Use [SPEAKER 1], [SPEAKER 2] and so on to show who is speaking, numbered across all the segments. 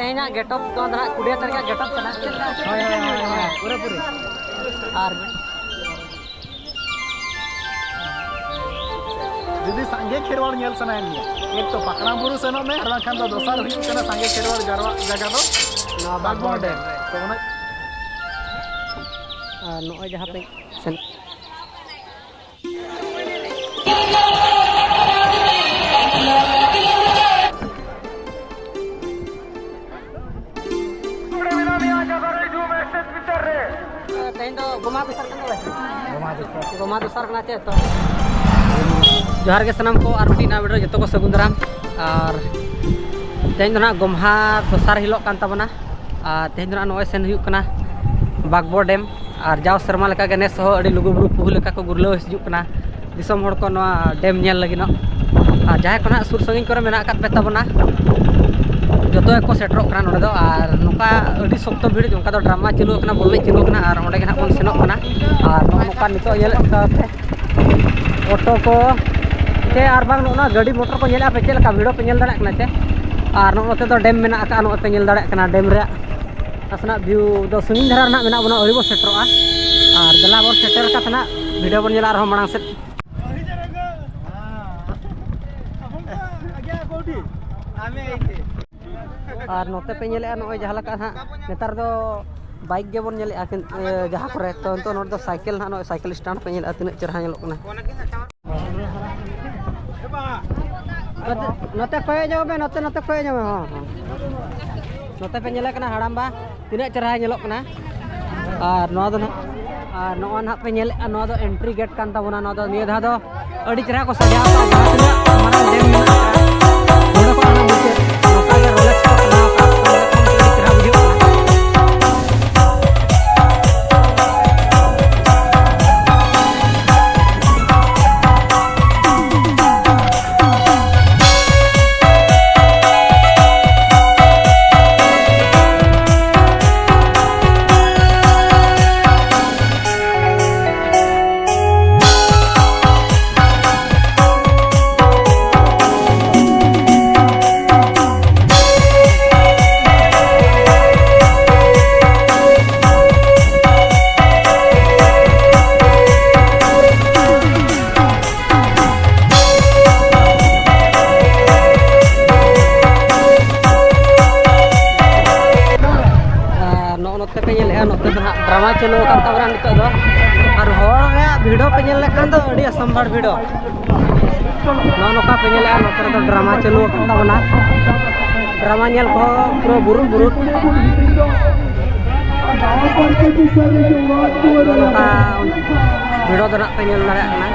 [SPEAKER 1] तेहना गेटअप तो ना 20 तारीख का गेटअप करना पूरे पूरे और
[SPEAKER 2] जुदी संगे खेरवाड़ नेल सनायन एक तो पकड़ा बुरु सेनो में और खान दो दोसर हुई कना संगे खेरवाड़ जगह दो ना बागबोड़ डैम तो ना
[SPEAKER 1] नॉय जहां पे सन तेहन दो गोमा बिसर करना चे तो जोहार के सनम को और मिट्टी वीडियो जो को सगुन दाराम और तेहन ना गोम्हा दोसार हिलो कान तबना तेहन ना नॉय सेन हुयुक कना बागबोड़ डैम और जाव शर्मा लेका के नेस हो अड़ी लुगु बुरु पुहु लेका को गुरलाव हिजुक कना दिसम हड़ को नवा डैम नेल लगिनो और जहां को ना सुर संगिन करे मेना कात पे तबना जो को सेटरों कना नोडे दो और नुका अड़ी सख्त भीड़ जोंका दो ड्रामा चालू कना बोलने चालू कना और ओंडे गना बन सेनोक कना और नुका नितो येल पे ऑटो को ते और बांग नोना गाड़ी मोटर को येला पे चेलका भीड़ो पे नेल दाड़ा कना ते और नोते दो डैम मेना का नो पे नेल दाड़ा कना डैम रे असना व्यू दो सुनिन धरा ना मेना बना अड़ी बो सेटरोआ और दला बो सेटर का तना वीडियो बन नेला रहो मांग से और नोते पे नेले नोय जहां लका हा नेतार दो बाइक गे बोन नेले जहां करे तो नतो नोड दो साइकिल ना नोय साइकिल स्टैंड पे नेले तिना चरहा नेलोक ना नोते कोय जो बे नोते कोय जो हां नोते पे नेले कना हड़ामबा तिना चरहा नेलोक ना और नो दो और नो ना पे नेले नो दो एंट्री गेट कान ताबोना नो दो निया धा दो अड़ी चरहा को सजाव का जहां तिना मारा डैम मेना नोडे को ना मुझे नोका के रोलेक्स को ना का चरहा बुझो ड्रामा चलो तबरा नित दो और हर भिड़ो पे नेल लेखान दो अड़ी असंभार भिड़ो नोका पे नेल नोते दो ड्रामा चलो तबना ड्रामा नेल को पूरा बुरुन बुरुन नोका भिड़ो दो ना पे नेल दाड़ा कना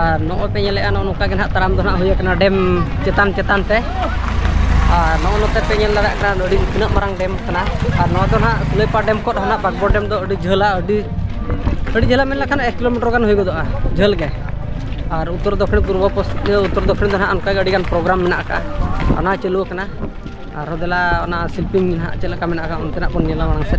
[SPEAKER 1] और नॉय पे नेले नौका के ताराम दो हुई डेम चेतान चेतान ते और नोते पे नेल दाड़ा तीना मारंग डेम कना और नौ दो ना सुलेपा डेम को ना बागबोर डेम दो झेला झेला मेन लखान 1 किलोमीटर गान हुई गदोआ झेल के और उत्तर दक्षिण पूर्व पश्चिम उत्तर दक्षिण दो ना उनका गाड़ी प्रोग्राम में चालू करना और देला शिल्पिंग ना चलका में उनते बन नेला मांग से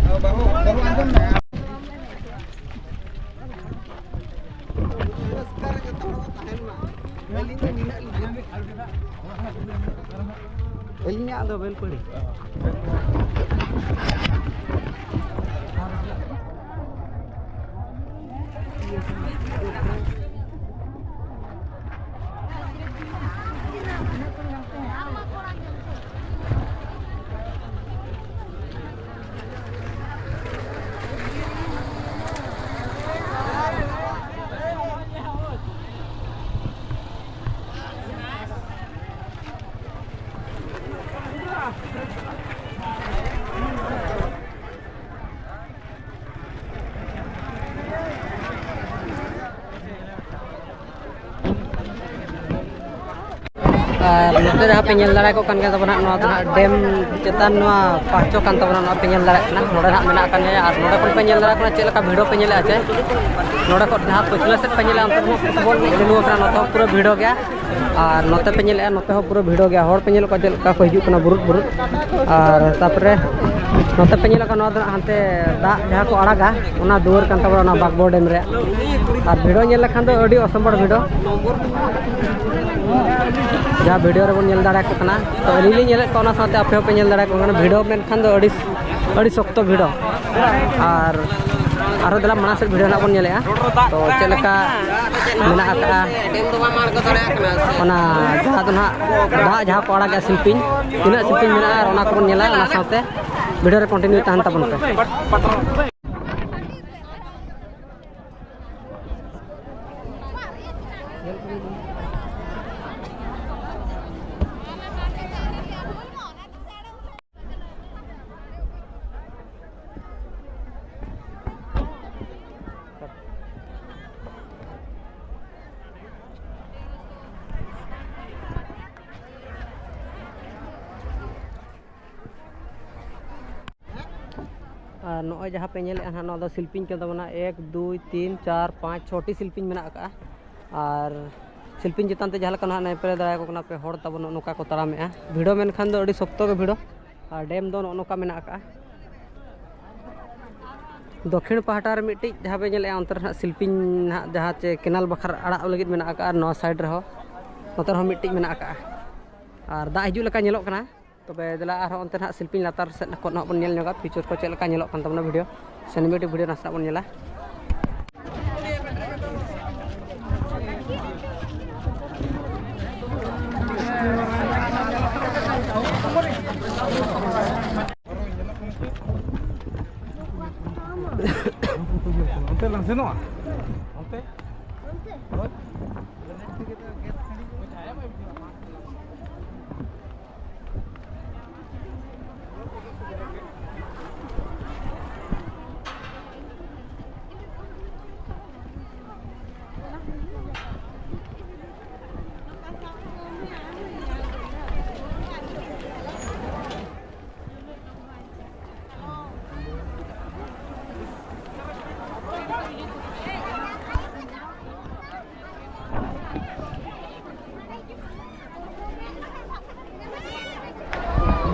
[SPEAKER 1] नोते जहाँ पे नेल दाड़ा को कान डेम चेतान पाँचो कान तबना पे नेल दाड़ा नोड़े ना मेना कान और नोड़े खन पे नेल दाड़ा चेलका भिड़ो पे नेले आचे नोड़े को जहाँ पछला सेट पे नेले अंतर फुटबॉल चालू नोते पूरा भिड़ो गया और नोते पे नेले नोते पूरा भिड़ो गया हर पे नेल को चेलका को हिजू कना बुरुत बुरुत और तापरे नोते पे नेल को हानते दा जहाँ को आड़ागा ओना दुआर कान तबना बागबोर डेम रे और भिड़ो नेल लखान दो अडी असम्बर भिड़ो जहाँ वीडियो रे बन दाड़ा को कना तो अली नेले को साथे आपे पे नेल दाड़ा को भिड़ो मेनखान दो अड़ी शक्त भिड़ो और दला माना से भिड़ो ना बन नेले तो चेलका मेना आका ओना जहाँ तो ना दा जहाँ को आड़ा शिल्पिंग तीना शिल्पिंग मेना और ओना को बन नेला ओना साथे वीडियो रे कंटिन्यू तहन तबन पे नॉय जहाँ पे नेले ना शिल्पिंग के तबना 1 2 3 4 5 6टी शिल्पिंग मेना का और शिल्पिंग चेतान ते जहाँ ना नेपरे दाड़ा को पे हर तब नौका को तारामे भिड़ो मेनखान दो शक्त के भिड़ो और डेम दो नौका मेना का दक्षिण पहाटा रे मिट्टी जहाँ पे नेले अंतर ना शिल्पिंग ना जहाँ चे केनाल बखर आड़ा लगित मेना का नौ साइड रहो नोतर हो मिट्टी मेना का और दा हिजू लका नेलोक कना तबे दला अंत ना शिल्पिंग लातार से को बन नेल नगा फीचर को चलका नेलोक कान तबना वीडियो सिनेमेटिक वीडियो नासा बन नेला
[SPEAKER 2] onte langseno onte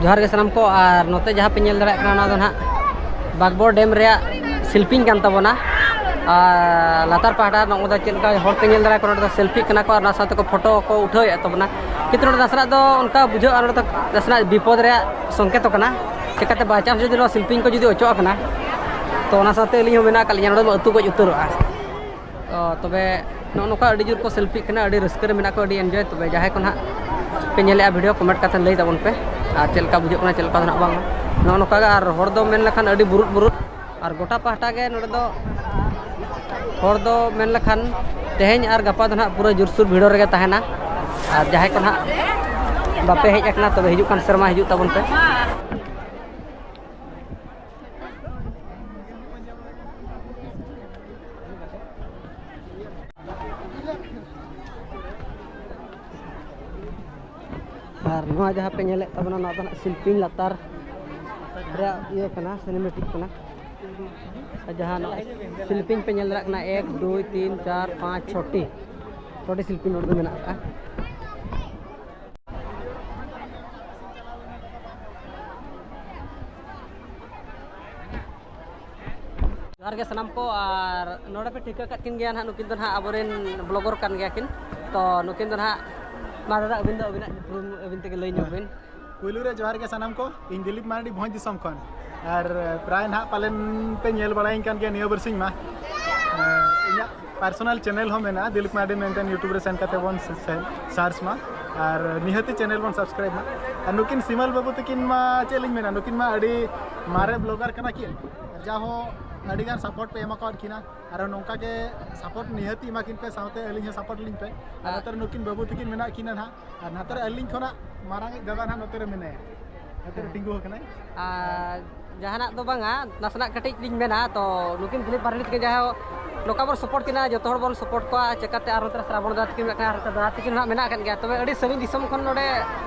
[SPEAKER 1] जोहार के सामान को और नोते जहाँ पे नेल दाड़ा ना ना बागबोर डेम रे शिल्पिंग कान तबना और लातार पहाड़ा नोदा चलका हर पे नेल दाड़ा को सेल्फी कना को और ना साथे को फोटो को उठाए तबना कितु दसरा दो उनका बुझे और दसरा विपद रे संकेत कना चिकाते बाचांस जो शिल्पिंग को जो अचो कना तो ओना साथे अली हो मेना कालिया नोडे अतु गज उतरोआ तबे नौका अड़ी जोर को सेल्फी कना अड़ी रस्कर मेना को अड़ी एंजॉय तबे जहां को ना पे नेले वीडियो कमेंट करते लई तबन पे और चलका बुझे कना चलका ना बांग नौका और हर दो मेन लखान अड़ी बुरुत बुरुत और गोटा पहाटा के नोडे दो हर दो मेन लखान तेहेñ और गपा दो ना पूरा जोरसुर भिड़ो रे तहना और जहां को ना बापे हेज एकना तबे हिजु कान शर्मा हिजु तबन पे और नवा जहाँ पे नेले तबना ना तो शिल्पिंग लतार रे ये कना सिनेमेटिक कना जहाँ शिल्पिंग पे नेल रखना 1 2 3 4 5 6टी शिल्पिंग नोट में का जोहार के सनाम को और नोड़े पे ठिका किन गया ना नुकिन तो ना अबोरेन ब्लॉगर कान गया किन तो नुकिन तो ना मादा अबिन दो अबिन तक लई ᱧᱚᱜᱵᱤᱱ
[SPEAKER 2] पुलू रे जोहार के सनाम को इन दिलीप मार्डी भोज दिसम खन और प्राय ना पालन पे नेल बड़ाइन कान गया नियो बरसिंग मा इना पर्सनल चैनल हो मेना दिलीप मार्डी मेंटेन यूट्यूब रे सेंड करते वन सर्च मा और निहती चैनल वन सब्सक्राइब मा और नुकिन सिमल बाबू तकिन मा चेलिंग मेना नुकिन मा अड़ी मारे ब्लॉगर कना किन जाहो अड़ी गान सपोर्ट पे एमा कॉड किना और नोंका के सपोर्ट निहती मा किन पे साथे अलिंग सपोर्ट लिंग पे नतर नुकिन बाबू तकिन मेना किना ना और नतर अलिंग खना मारांग दादा ना नतर मेने नतर टिंगु कना
[SPEAKER 1] जहाना तो बांगा नासना कटिज लिंग मेना तो नुकिन दिलीप मार्डी के जहाँ नोका बन सपोर्ट किना जो तोड़ बन सपोर्ट को चेकाते आर नतर श्रावण दात किन रखना दादा तकिन ना मेना कन गया तबे अड़ी सभी दिसम खन नोडे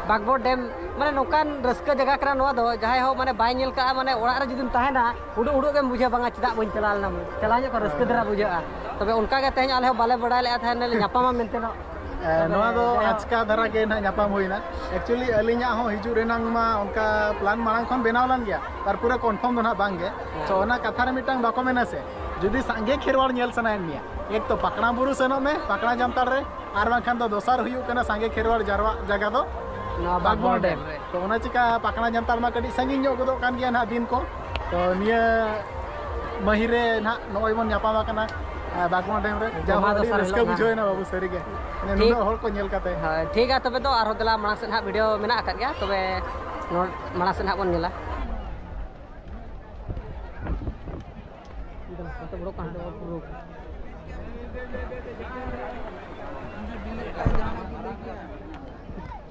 [SPEAKER 1] बागबोर डैम माने नोकान रस्का जगह करा नोआ दो जहां हो माने बाय नेल का माने ओड़ा रे जुदिम ताहेना उडु उडु के बुझे बांगा चिदा बन चलाल ना चला को रस्का दरा बुझा तबे उनका के तेज आले बाले बड़ा ले था ने न्यापामा मेनते नो
[SPEAKER 2] नोआ दो आजका धरा के ना न्यापाम होइना एक्चुअली अलिंगा हो हिजु रेनांग मा उनका प्लान मांग खन बेनाव लान गया और पूरा कंफर्म दो ना बांगे तो ओना कथा रे मिटांग बाको मेना से जुदी सांगे खेरवाड़ नेल सनायन मिया एक तो पकड़ा बुरु सेनो में पकड़ा जामतार रे आर बांखान दो दोसार हुयु कना सांगे खेरवाड़ जारवा जगह दो बागबोर डैम तो ओना चिका पकड़ा जामतार मा कडी संगी ᱧᱚᱜ गदो कान गया ना दिन को तो निया महिरे ना नोय बन ᱧᱟᱯᱟᱢ कना बागबोर डैम रे जहां रस्का बुझोय ना बाबू सरी के ने नुनो हर को नेल काते
[SPEAKER 1] हां ठीक है तबे तो आरो दला माना से ना वीडियो मेना आकत गया तबे माना से ना बन नेला तो बड़ो कांड पुरो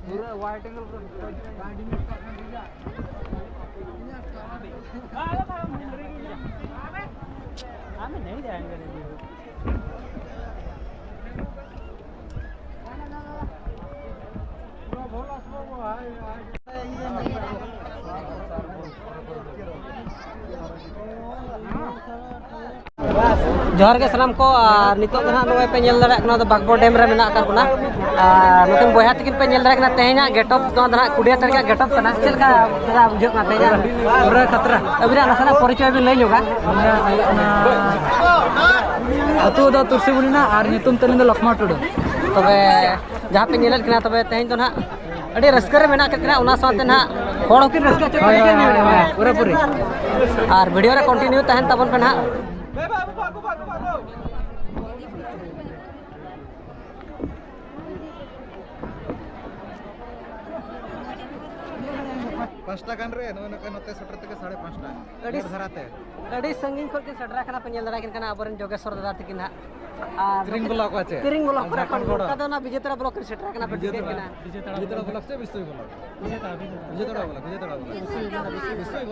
[SPEAKER 1] पूरा वाइट एंगल गाड़ी में हमें नहीं जाएंगे जोहार के सलाम को नितो ना नोय पे नेल दरा कना बागबोर डैम रे मेना का कोना नुकिन बोया तकिन पे नेल दरा कना तेहेना गेटअप तो ना कुडिया तरिका गेटअप कना चलका जरा बुझो ना तेहेना पूरा खतरा अबिरा नसना परिचय भी लई जोगा अतु दो तुरसीबुली ना आर नितुम तलिन दो लक्ष्मण टुडू तबे जहां पे नेल कना तबे तेहेन तो ना अड़ी रस्का रे मेना कना उना साथे ना होड़ की रस्का चल पूरा पूरी और वीडियो रे कंटिन्यू तहन तबन पे ना
[SPEAKER 2] पांचटा कान रे नो नते सटर तक 5:30
[SPEAKER 1] अड़ी
[SPEAKER 2] धराते
[SPEAKER 1] अड़ी संगीन खर के सटरा कना पे नेल दरा किन कना अबरन जोगेश्वर दादा तकिन ना
[SPEAKER 2] तिरिंग ब्लॉक আছে
[SPEAKER 1] तिरिंग ब्लॉक रे का दो ना विजेता ब्लॉक रे सटरा कना पे केना
[SPEAKER 2] विजेता ब्लॉक से विश्व ब्लॉक विजेता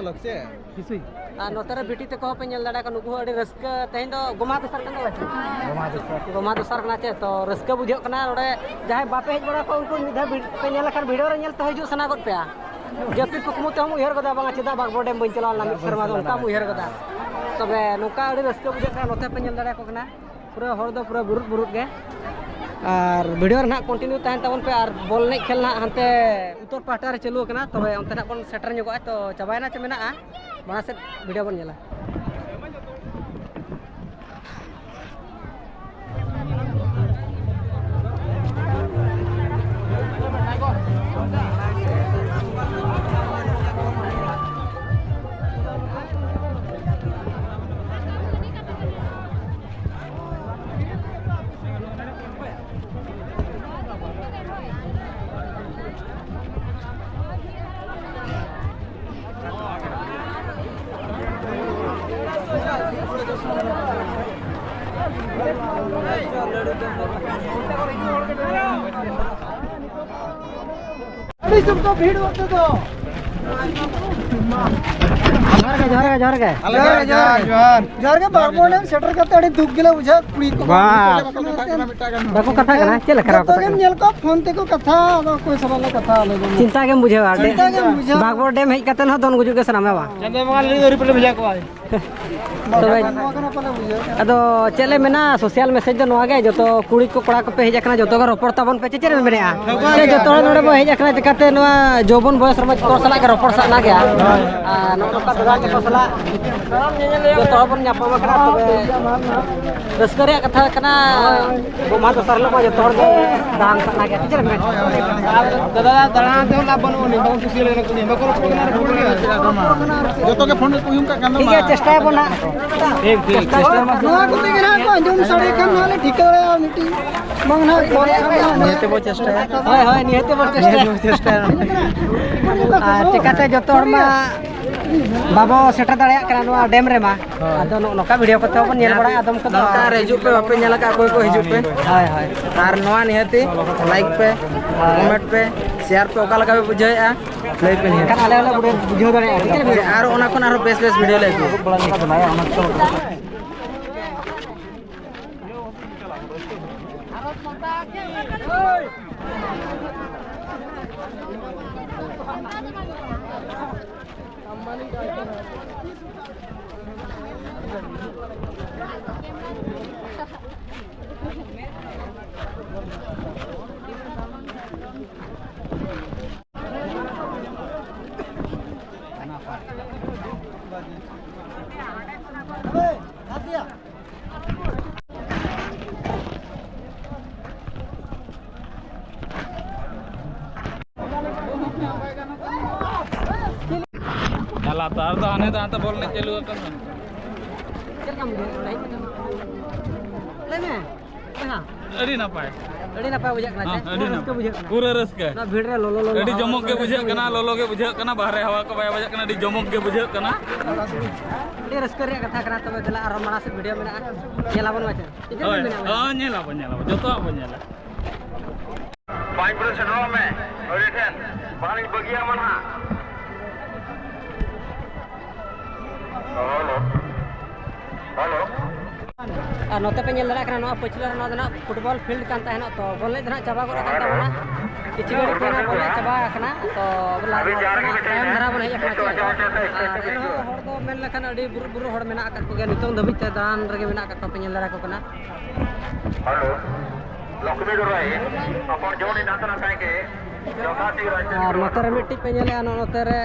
[SPEAKER 2] ब्लॉक से
[SPEAKER 1] बिसुई आ नोतरे बिटी ते को पे नेल दरा का नुगु अड़ी रस्का तेन दो गोमा दसर कना गोमा दसर कना चे तो रस्का बुझो कना ओडे जहां बापे हेज बड़ा को उनको निधा पे नेल कर वीडियो रे नेल तो हिजु सना गत पे जपी कुकमु ते हम उहर गदा बांगा चिदा बागबोर डैम बन चलाल ना शर्मा दो उनका उहर गदा तबे नुका अड़ी रस्का बुझो कना नोते पे नेल दरा को कना पूरा हर दो पूरा बुरुत बुरुत के और वीडियो ना कंटिन्यू तहन तबन पे और बॉल ने खेल ना हनते उत्तर पाटा रे चालू कना तबे अंते ना बन सेटर ᱧᱚᱜᱚᱜᱼᱟ तो चाबायना चे मेना बना से वीडियो बन नेला अभी तुमको भीड़ होते तो जोहार के
[SPEAKER 3] जोहार के बारबोने सेटर करते अड़ी दुख गिला बुझा कुड़ी को
[SPEAKER 1] बाको कथा करना चल खराब
[SPEAKER 3] तो गेम नेल को फोन ते को कथा कोई सवाल कथा आले
[SPEAKER 1] चिंता के बुझे
[SPEAKER 3] चिंता के बुझा
[SPEAKER 1] बागबोर डैम हेज कतन हो दोन गुजु के सनामे बा
[SPEAKER 3] चंदे मंगल ली दरी पे भेजा को आए
[SPEAKER 1] अदो चले मेना सोशल मैसेज दो नवा गे जतो कुड़ी को कोड़ा को पे हेज अकना जतो रोपड़ तबन पे चेरे में मेना जे जतो नोडे बो हेज अकना जकाते नवा जोबन बयस रम तो सला के रोपड़ साना गया आ नोका दगा के सला जतो बन न्यापम कना तबे रस्करिया कथा कना गोमा तो सरलो को जतो के दान साना गया चेरे में
[SPEAKER 3] दादा दाना दे ला बनो नि बहुत खुशी लेने को नि बको
[SPEAKER 2] जो के फोन को यूं का गंदा
[SPEAKER 1] ठीक है चेष्टा बना
[SPEAKER 3] ठीक चेष्टा नवा को ते गिरा को अंजुम साड़े कन नाले ठीक करे मिटी मंगना
[SPEAKER 1] निहते बो चेष्टा हाय हाय निहते बो चेष्टा चिकाते जतो हरमा बाबो सेटर दाड़िया कना नवा डैम रे मा आदो नोका वीडियो कते बन नेल बड़ा आदम को
[SPEAKER 3] तार हिजु पे बापे नेला का कोई को हिजु पे
[SPEAKER 1] हाय हाय
[SPEAKER 3] तार नवा निहते लाइक पे कमेंट पे शेयर पे ओका लगा बुझाया लई पे निहते
[SPEAKER 1] kan ale ale bude बुझो दाड़िया ठीक है
[SPEAKER 3] आरो ओना कोन आरो बेस बेस वीडियो लई पे
[SPEAKER 1] बड़ा निक बनाया ओना तो
[SPEAKER 4] तार तो आने तो बोलने चालू कर
[SPEAKER 1] चल बुझे ले में हां
[SPEAKER 4] अड़ी ना पाए
[SPEAKER 1] अड़ी ना पाए बुझे कना
[SPEAKER 4] अड़ी ना
[SPEAKER 1] बुझे कना
[SPEAKER 4] पूरा रस्के
[SPEAKER 1] ना भीड़ रे लोलो लोलो
[SPEAKER 4] अड़ी जमक के बुझे कना लोलो के बुझे कना बाहर हवा को बाय बजे कना अड़ी जमक के बुझे कना
[SPEAKER 1] अड़ी रस्कर रे कथा कना तबे दला आरो माना से वीडियो में नेला बन वाचे ठीक है
[SPEAKER 4] हां नेला जतो बनेला
[SPEAKER 5] 5% रो में और ठन पानी बगिया मना हेलो हेलो
[SPEAKER 1] और नोते पे नेल कना नो पछला नो दना फुटबॉल फील्ड कान ताहेना तो बोले दना चाबा को कान ताबना किछि गड़ी केना बोले चाबा कना तो बला टाइम धरा बन हेज कना हर दो मेन लखन अड़ी बुरु बुरु हड़ मेना का को गे नितों धबित ते दान रगे मेना का पे नेल को कना
[SPEAKER 5] हेलो लक्ष्मी डराई अपन जोनी नातना काई के जोकासी
[SPEAKER 1] और नोते रे मिट्टी पे नेले नोते रे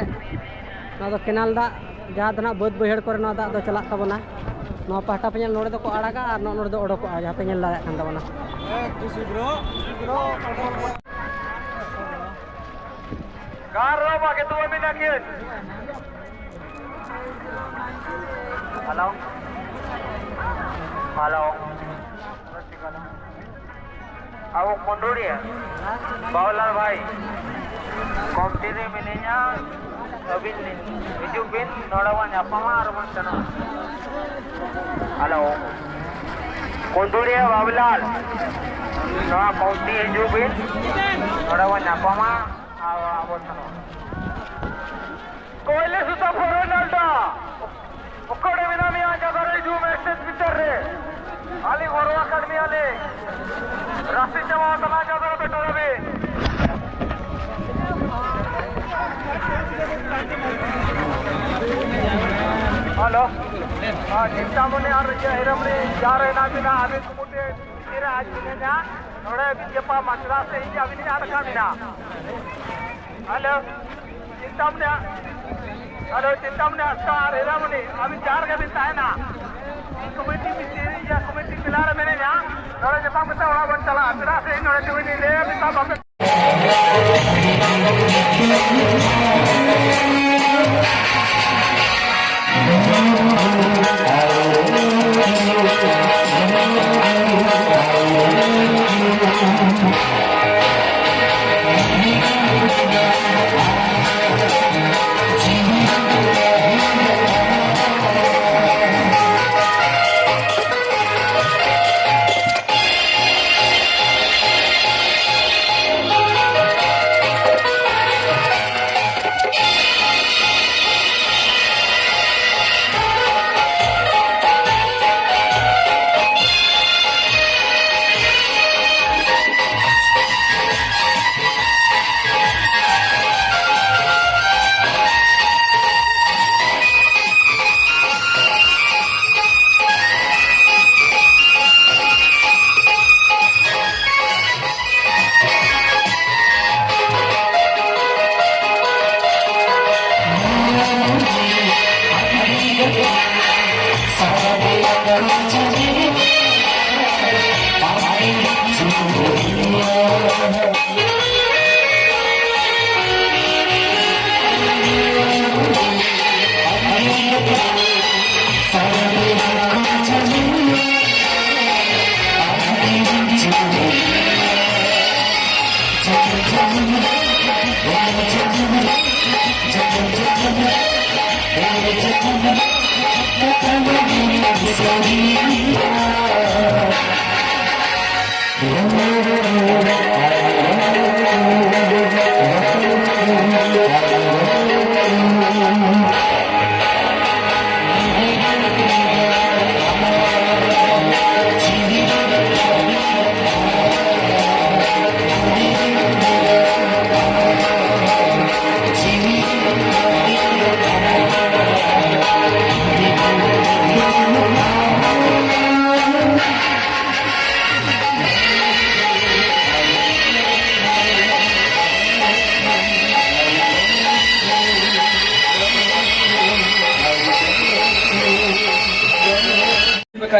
[SPEAKER 1] ना दो केनाल दा जहाँ दना बद बहड़ करे ना दा दो चला तबना नो पहटा पे नोड़े दो को आड़ागा और नोड़े दो ओडको जहाँ पे नेल दाड़ा कान तबना
[SPEAKER 5] कार रो बाके तू अभी ना के हेलो हेलो आओ मंडोड़िया बावलाल भाई कॉम्पिटिने मिनिnya अबिन हिजुक बिन नोड़ावन अपमा अरवन चनो हेलो मंडोड़िया बावलाल नो कॉम्पि हिजुक बिन नोड़ावन अपमा आवो चनो कोयले सुता फोरनल्डा उकोड़े विनामी आजा करे जू मैसेज पिक्चर रे आली गोरवा अकादमी आले रास्ते जमा तना जादा बेटा रवि हेलो हां चिंता मने और हेरमने जा रहे ना बिना अभी कुमुटे तेरा आज बिना जा थोड़ा अभी जपा मसला से ही अभी नहीं अड़का बिना हेलो चिंता मने अस्कार हेरमने अभी जा रहे बिना है ना कमेटी में तेरी या कमेटी मिला रहे मैंने यहाँ थोड़ा जपा में तो बन चला तेरा से इन्होंने कमेटी ले अभी तब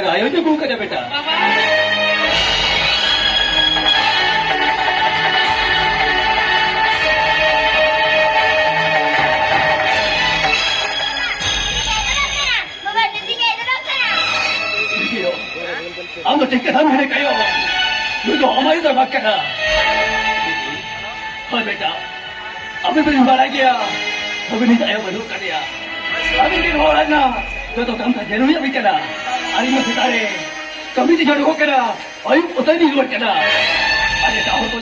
[SPEAKER 6] आयोजक हूँ क्या बेटा हम ठीक है हम है कयो मुझे हमारी तो बात करना हाँ बेटा अभी भी बाला गया अभी नहीं आया बंदूक कर दिया अभी दिन हो रहा ना तो काम का जरूरी अभी करना अरे मैं सितारे कभी तो जड़ हो करना अभी उतना नहीं जोड़ करना अरे